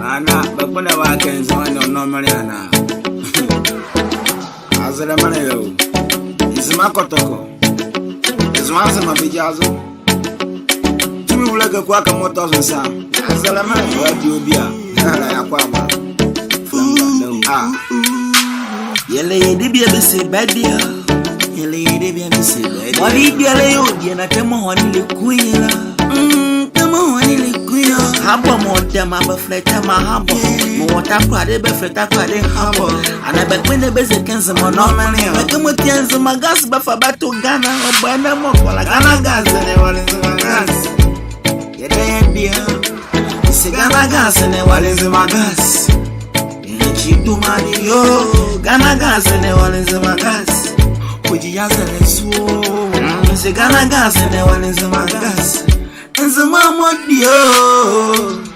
Nana, but when I walk in, so I don't know Mariana. As a man, it's my cotoko. It's once in my bijazo. Two like a quackamotos and some. As a man, what you be Yele de be a say bad dear. Yele de be a say bad. What did you lay on the Natamo on the queen? Come on, queen. Harbor more them, I'm a flat, I'm a harbor. More tapade, befreta, harbor. And I bet when the basic can some more normally. I come with the my gas buffer back to Ghana or Banamo for like Ghana gas and everyone is in my gas. Get a dear. It's a Ghana gas and everyone is in my gas. Cheap to money, yo. Ghana gas and everyone is in my gas. Would you answer the swoon? It's a Ghana gas and everyone is in my gas. And some more, yo.